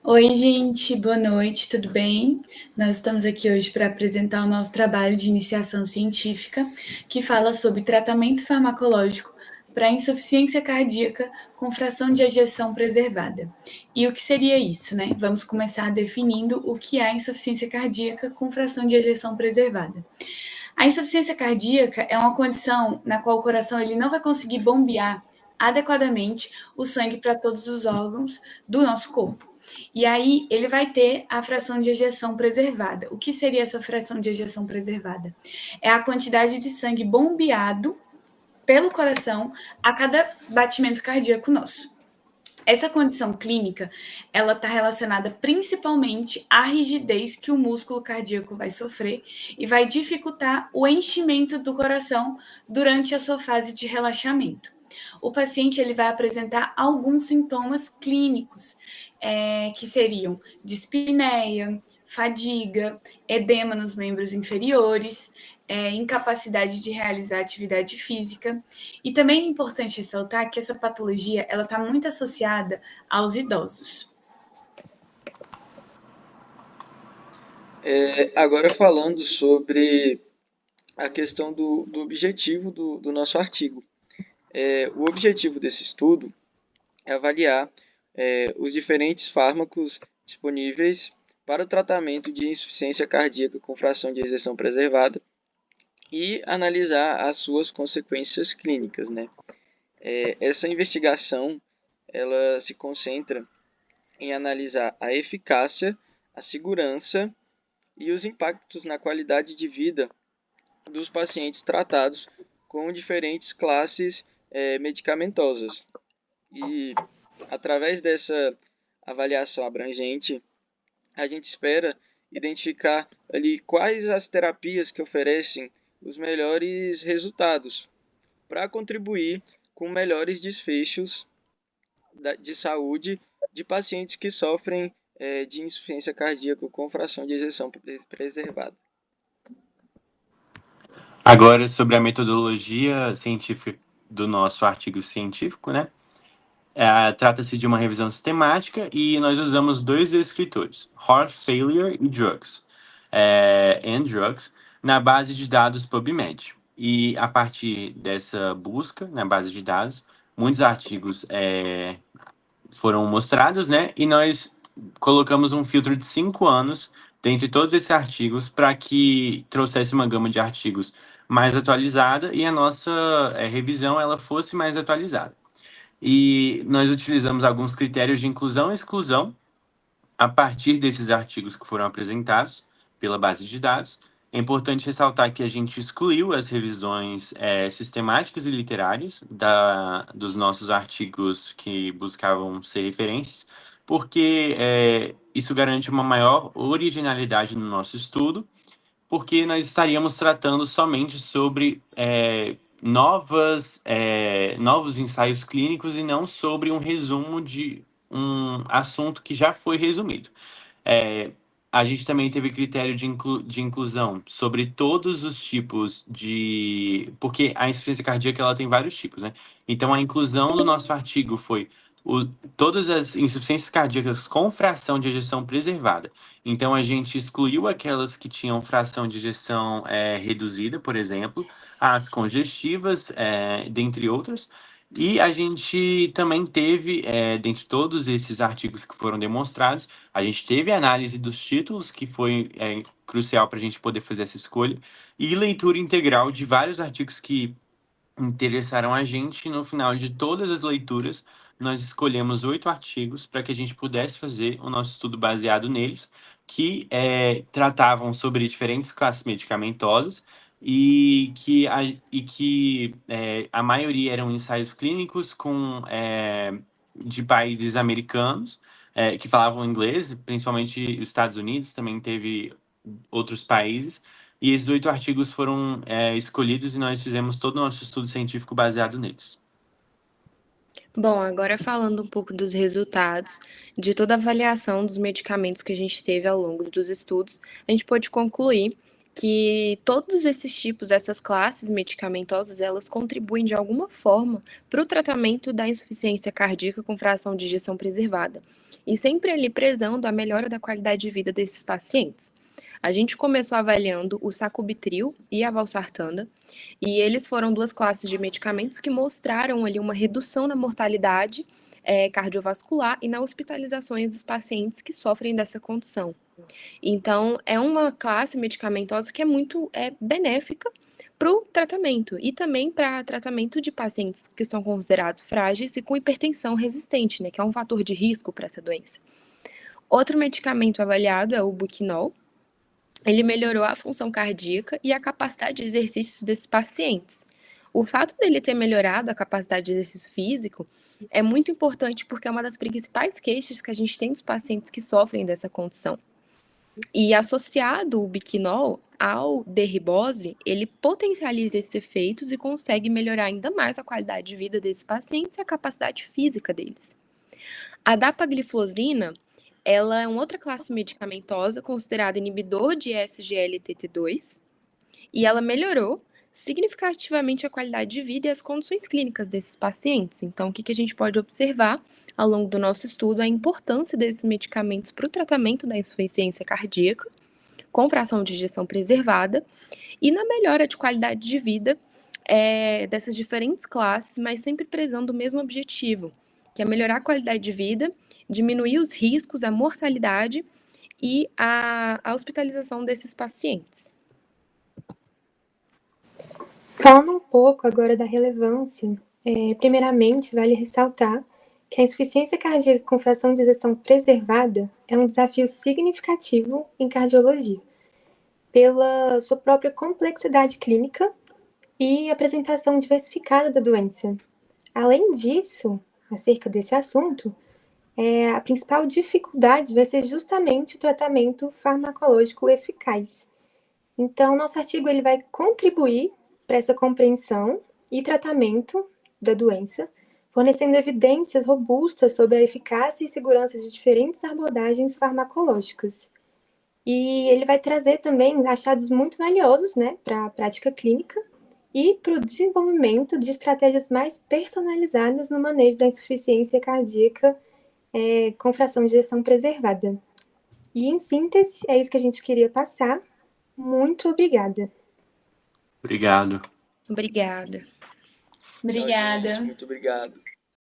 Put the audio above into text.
Oi, gente, boa noite, tudo bem? Nós estamos aqui hoje para apresentar o nosso trabalho de iniciação científica, que fala sobre tratamento farmacológico para insuficiência cardíaca com fração de ejeção preservada. E o que seria isso, né? Vamos começar definindo o que é insuficiência cardíaca com fração de ejeção preservada. A insuficiência cardíaca é uma condição na qual o coração ele não vai conseguir bombear adequadamente o sangue para todos os órgãos do nosso corpo. E aí ele vai ter a fração de ejeção preservada. O que seria essa fração de ejeção preservada? É a quantidade de sangue bombeado pelo coração a cada batimento cardíaco nosso. Essa condição clínica, ela está relacionada principalmente à rigidez que o músculo cardíaco vai sofrer e vai dificultar o enchimento do coração durante a sua fase de relaxamento. O paciente ele vai apresentar alguns sintomas clínicos, que seriam dispneia, fadiga, edema nos membros inferiores, incapacidade de realizar atividade física. E também é importante ressaltar que essa patologia ela está muito associada aos idosos. Agora falando sobre a questão do objetivo do nosso artigo. O objetivo desse estudo é avaliar os diferentes fármacos disponíveis para o tratamento de insuficiência cardíaca com fração de ejeção preservada e analisar as suas consequências clínicas, né? Essa investigação ela se concentra em analisar a eficácia, a segurança e os impactos na qualidade de vida dos pacientes tratados com diferentes classes medicamentosas. E através dessa avaliação abrangente, a gente espera identificar ali quais as terapias que oferecem os melhores resultados para contribuir com melhores desfechos de saúde de pacientes que sofrem de insuficiência cardíaca com fração de ejeção preservada. Agora, sobre a metodologia científica do nosso artigo científico, né? Trata-se de uma revisão sistemática e nós usamos dois descritores, Heart Failure e Drugs, na base de dados PubMed. E a partir dessa busca na base de dados, muitos artigos foram mostrados, né? E nós colocamos um filtro de 5 anos dentre todos esses artigos para que trouxesse uma gama de artigos mais atualizada e a nossa revisão ela fosse mais atualizada. E nós utilizamos alguns critérios de inclusão e exclusão a partir desses artigos que foram apresentados pela base de dados. É importante ressaltar que a gente excluiu as revisões sistemáticas e literárias dos nossos artigos que buscavam ser referências, porque isso garante uma maior originalidade no nosso estudo, porque nós estaríamos tratando somente sobre novos ensaios clínicos e não sobre um resumo de um assunto que já foi resumido. A gente também teve critério de inclusão sobre todos os tipos de... Porque a insuficiência cardíaca ela tem vários tipos, né? Então, a inclusão do nosso artigo foi todas as insuficiências cardíacas com fração de ejeção preservada. Então, a gente excluiu aquelas que tinham fração de ejeção reduzida, por exemplo, as congestivas, dentre outras. E a gente também teve, dentre todos esses artigos que foram demonstrados, a gente teve análise dos títulos, que foi crucial para a gente poder fazer essa escolha, e leitura integral de vários artigos que interessaram a gente. No final de todas as leituras, nós escolhemos 8 artigos para que a gente pudesse fazer o nosso estudo baseado neles, que tratavam sobre diferentes classes medicamentosas e que a maioria eram ensaios clínicos de países americanos que falavam inglês, principalmente os Estados Unidos, também teve outros países. E esses 8 artigos foram escolhidos e nós fizemos todo o nosso estudo científico baseado neles. Bom, agora falando um pouco dos resultados de toda a avaliação dos medicamentos que a gente teve ao longo dos estudos, a gente pôde concluir que todos esses tipos, essas classes medicamentosas, elas contribuem de alguma forma para o tratamento da insuficiência cardíaca com fração de ejeção preservada, e sempre ali prezando a melhora da qualidade de vida desses pacientes. A gente começou avaliando o sacubitril e a valsartana, e eles foram duas classes de medicamentos que mostraram ali uma redução na mortalidade cardiovascular e nas hospitalizações dos pacientes que sofrem dessa condição. Então, é uma classe medicamentosa que é muito benéfica para o tratamento e também para tratamento de pacientes que são considerados frágeis e com hipertensão resistente, né, que é um fator de risco para essa doença. Outro medicamento avaliado é o Buquinol. Ele melhorou a função cardíaca e a capacidade de exercícios desses pacientes. O fato dele ter melhorado a capacidade de exercício físico é muito importante porque é uma das principais queixas que a gente tem dos pacientes que sofrem dessa condição. E associado o biquinol ao derribose, ele potencializa esses efeitos e consegue melhorar ainda mais a qualidade de vida desses pacientes e a capacidade física deles. A dapagliflozina, ela é uma outra classe medicamentosa considerada inibidor de SGLT2 e ela melhorou significativamente a qualidade de vida e as condições clínicas desses pacientes. Então, o que a gente pode observar ao longo do nosso estudo é a importância desses medicamentos para o tratamento da insuficiência cardíaca, com fração de ejeção preservada, e na melhora de qualidade de vida dessas diferentes classes, mas sempre prezando o mesmo objetivo, que é melhorar a qualidade de vida, diminuir os riscos, a mortalidade e a hospitalização desses pacientes. Falando um pouco agora da relevância, primeiramente vale ressaltar que a insuficiência cardíaca com fração de ejeção preservada é um desafio significativo em cardiologia, pela sua própria complexidade clínica e apresentação diversificada da doença. Além disso, acerca desse assunto, a principal dificuldade vai ser justamente o tratamento farmacológico eficaz. Então, nosso artigo ele vai contribuir para essa compreensão e tratamento da doença, fornecendo evidências robustas sobre a eficácia e segurança de diferentes abordagens farmacológicas. E ele vai trazer também achados muito valiosos, né, para a prática clínica e para o desenvolvimento de estratégias mais personalizadas no manejo da insuficiência cardíaca com fração de ejeção preservada. E, em síntese, é isso que a gente queria passar. Muito obrigada. Obrigado. Obrigada. Tchau, gente. Muito obrigado.